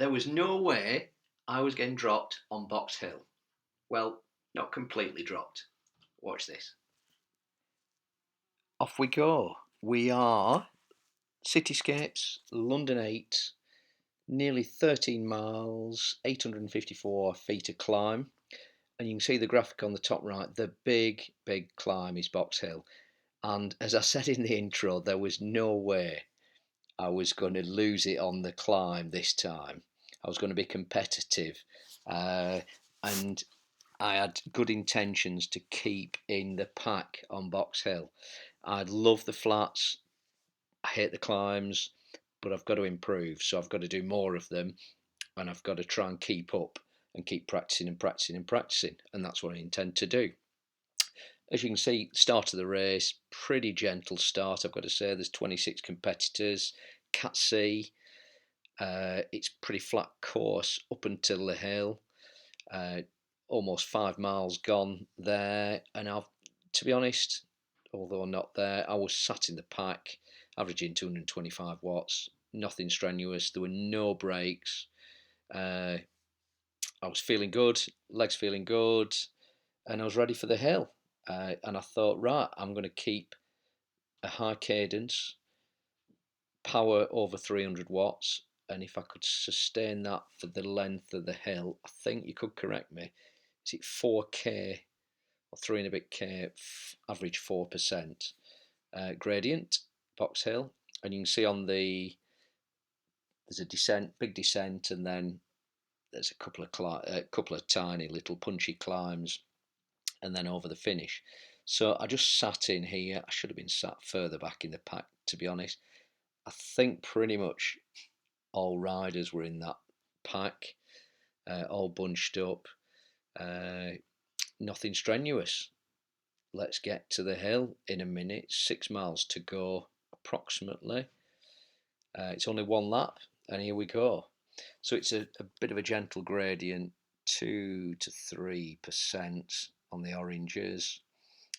There was no way I was getting dropped on Box Hill. Well, not completely dropped. Watch this. Off we go. We are Cityscapes, London 8, nearly 13 miles, 854 feet of climb. And you can see the graphic on the top right, the big, big climb is Box Hill. And as I said in the intro, there was no way I was going to lose it on the climb this time. I was going to be competitive. And I had good intentions to keep in the pack on Box Hill. I love the flats. I hate the climbs, but I've got to improve. So I've got to do more of them, and I've got to try and keep up and keep practicing and practicing and practicing. And that's what I intend to do. As you can see, start of the race, pretty gentle start, I've got to say. There's 26 competitors. Cat C, it's pretty flat course up until the hill. Almost 5 miles gone there, and to be honest, although not there, I was sat in the pack, averaging 225 watts, nothing strenuous, there were no breaks. I was feeling good, legs feeling good, and I was ready for the hill. And I thought, right, I'm going to keep a high cadence, power over 300 watts, and if I could sustain that for the length of the hill, I think you could correct me, is it 4k or 3 and a bit k, average 4% gradient, Box Hill, and you can see on there's a descent, big descent, and then there's a couple of tiny little punchy climbs, and then over the finish. So I just sat in here. I should have been sat further back in the pack, to be honest. I think pretty much all riders were in that pack, all bunched up. Nothing strenuous. Let's get to the hill in a minute. 6 miles to go, approximately. It's only one lap, and here we go. So it's a bit of a gentle gradient, 2 to 3% on the oranges,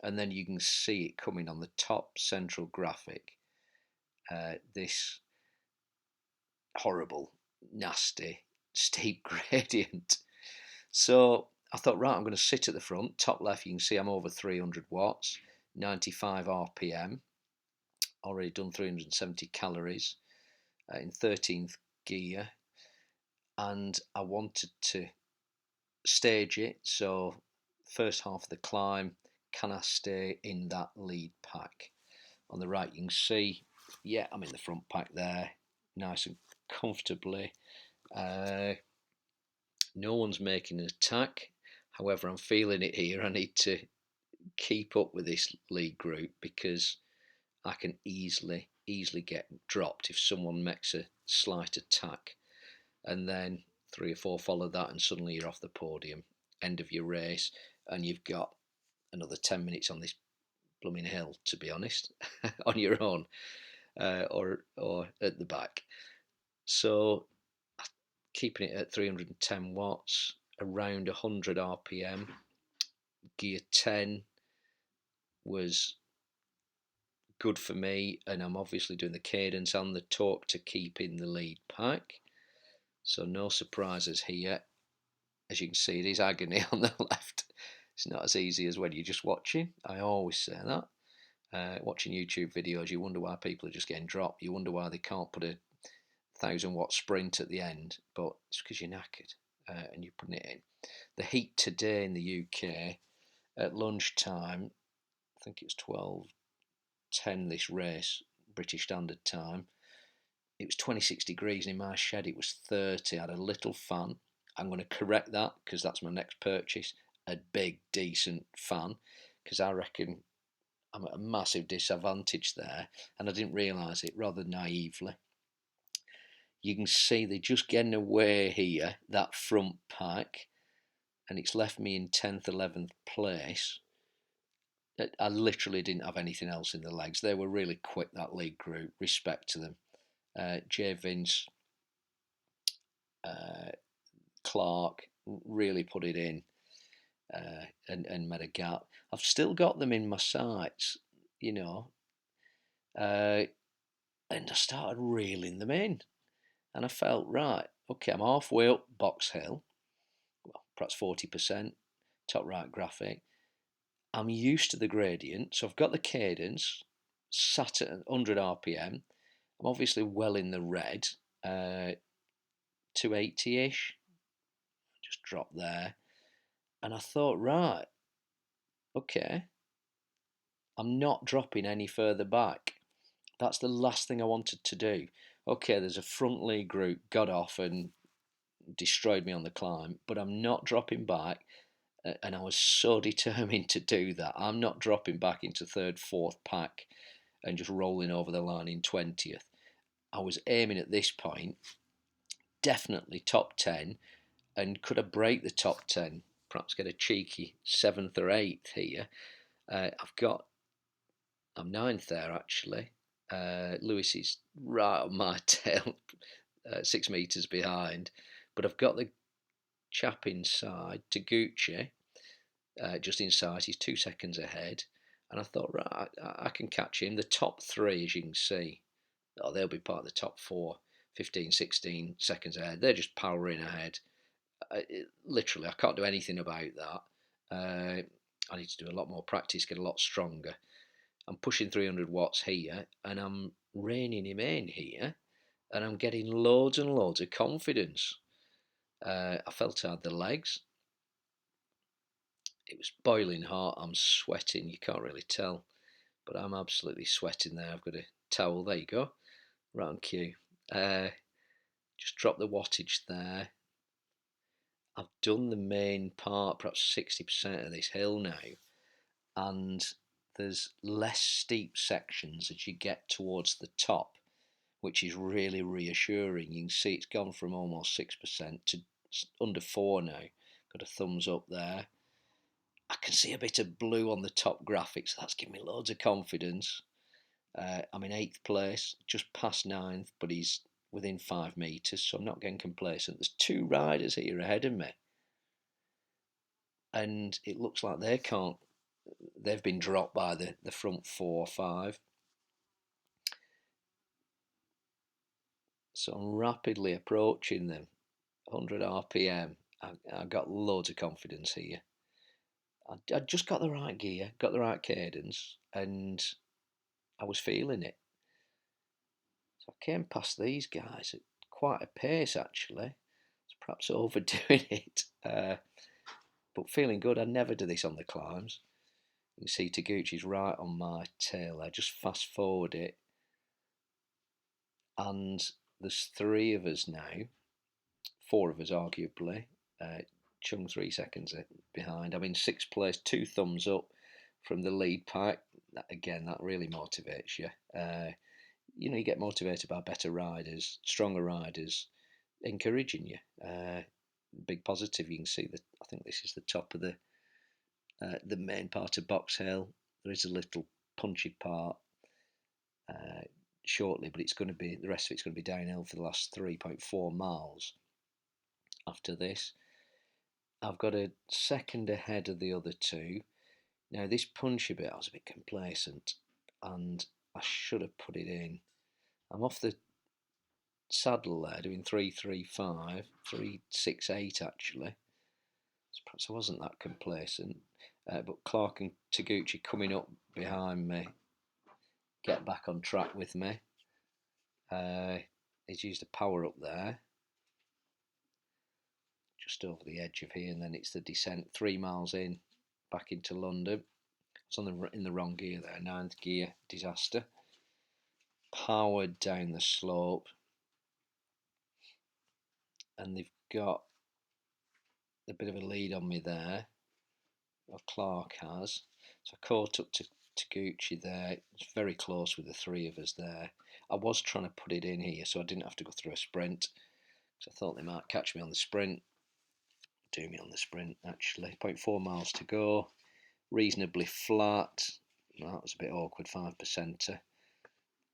and then you can see it coming on the top central graphic. This horrible, nasty, steep gradient. So I thought, right, I'm going to sit at the front. Top left, you can see I'm over 300 watts, 95 RPM, already done 370 calories in 13th gear, and I wanted to stage it. So first half of the climb, can I stay in that lead pack? On the right, you can see, yeah, I'm in the front pack there, nice and comfortably. No one's making an attack. However, I'm feeling it here. I need to keep up with this lead group because I can easily get dropped if someone makes a slight attack, and then 3 or 4 follow that, and suddenly you're off the podium, end of your race, and you've got another 10 minutes on this blooming hill, to be honest, on your own, or at the back. So keeping it at 310 watts, around 100 RPM, gear 10 was good for me, and I'm obviously doing the cadence and the torque to keep in the lead pack, so no surprises here. As you can see, it is agony on the left. It's not as easy as when you're just watching. I always say that. Watching YouTube videos, you wonder why people are just getting dropped. You wonder why they can't put a 1,000-watt sprint at the end, but it's because you're knackered and you're putting it in. The heat today in the UK at lunchtime, I think it's 12:10 this race, British Standard Time. It was 26 degrees, and in my shed it was 30. I had a little fan. I'm going to correct that because that's my next purchase, a big, decent fan, because I reckon I'm at a massive disadvantage there, and I didn't realise it, rather naively. You can see they're just getting away here, that front pack, and it's left me in 10th, 11th place. I literally didn't have anything else in the legs. They were really quick, that lead group, respect to them. J. Vince, Clark really put it in and made a gap. I've still got them in my sights, you know, and I started reeling them in, and I felt, right, okay, I'm halfway up Box Hill, well, perhaps 40%, top right graphic. I'm used to the gradient, so I've got the cadence sat at 100 RPM. I'm obviously well in the red, 280-ish, just drop there. And I thought, right, okay, I'm not dropping any further back. That's the last thing I wanted to do. Okay, there's a front lead group, got off and destroyed me on the climb, but I'm not dropping back. And I was so determined to do that. I'm not dropping back into third, fourth pack and just rolling over the line in 20th. I was aiming at this point, definitely top 10, and could I break the top 10? Perhaps get a cheeky 7th or 8th here. I'm 9th there actually. Lewis is right on my tail, 6 metres behind. But I've got the chap inside, Taguchi, just inside. He's 2 seconds ahead. And I thought, right, I can catch him. The top 3, as you can see, they'll be part of the top 4, 15, 16 seconds ahead. They're just powering ahead. Literally, I can't do anything about that. I need to do a lot more practice, get a lot stronger. I'm pushing 300 watts here, and I'm reining him in here, and I'm getting loads and loads of confidence. I felt I had the legs. It was boiling hot. I'm sweating. You can't really tell, but I'm absolutely sweating there. I've got a towel. There you go. Right on cue. Just drop the wattage there. I've done the main part, perhaps 60% of this hill now, and there's less steep sections as you get towards the top, which is really reassuring. You can see it's gone from almost 6% to under 4 now. Got a thumbs up there. I can see a bit of blue on the top graphics. That's giving me loads of confidence. I'm in 8th place, just past 9th, but he's within 5 metres, so I'm not getting complacent. There's 2 riders here ahead of me, and it looks like they've been dropped by the front 4 or 5. So I'm rapidly approaching them, 100 RPM. I got loads of confidence here. I just got the right gear, got the right cadence, and I was feeling it. So I came past these guys at quite a pace actually. It's perhaps overdoing it, but feeling good. I never do this on the climbs. You can see Taguchi's right on my tail. I just fast forward it, and there's 3 of us now, 4 of us arguably. Chung 3 seconds behind. I'm in 6th place, 2 thumbs up from the lead pack. That really motivates you. You get motivated by better riders, stronger riders, encouraging you. Big positive. You can see that. I think this is the top of the main part of Box Hill. There is a little punchy part shortly, but the rest of it's going to be downhill for the last 3.4 miles. After this, I've got a second ahead of the other 2. Now this punchy bit, I was a bit complacent, and I should have put it in. I'm off the saddle there, doing 3:35, 3:68 actually. So perhaps I wasn't that complacent. But Clark and Taguchi coming up behind me, get back on track with me. He's used a power up there, just over the edge of here, and then it's the descent 3 miles in, back into London. It's in the wrong gear there, 9th gear, disaster. Powered down the slope, and they've got a bit of a lead on me there, or Clark has. So I caught up to Taguchi there. It's very close with the 3 of us there. I was trying to put it in here so I didn't have to go through a sprint, because I thought they might catch me on the sprint. Do me on the sprint actually. 0.4 miles to go, reasonably flat. Well, that was a bit awkward, 5%er.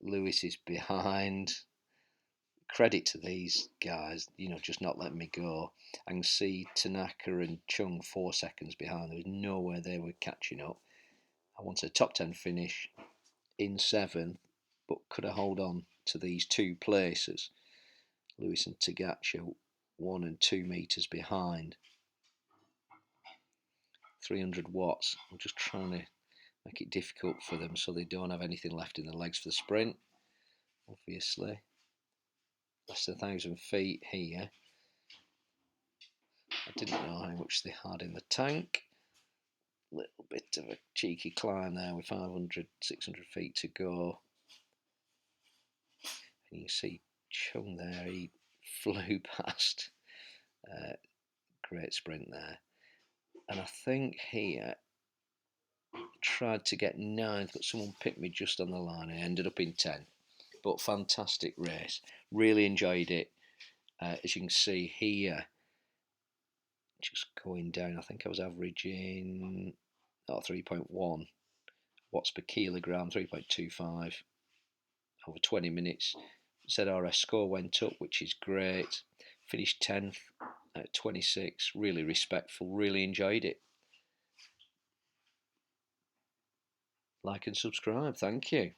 Lewis is behind. Credit to these guys, just not letting me go. I can see Tanaka and Chung 4 seconds behind. There was nowhere they were catching up. I wanted a top 10 finish in 7th, but could I hold on to these 2 places? Lewis and Tagachi 1 and 2 meters behind. 300 watts. I'm just trying to make it difficult for them so they don't have anything left in the legs for the sprint. Obviously, less than 1,000 feet here. I didn't know how much they had in the tank. Little bit of a cheeky climb there with 500, 600 feet to go. And you can see Chung there, he flew past. Great sprint there. And I think here, tried to get 9th, but someone picked me just on the line and ended up in 10th. But fantastic race. Really enjoyed it. As you can see here, just going down, I think I was averaging 3.1 watts per kilogram, 3.25 over 20 minutes. ZRS score went up, which is great. Finished 10th at 26. Really respectful, really enjoyed it. Like and subscribe, thank you.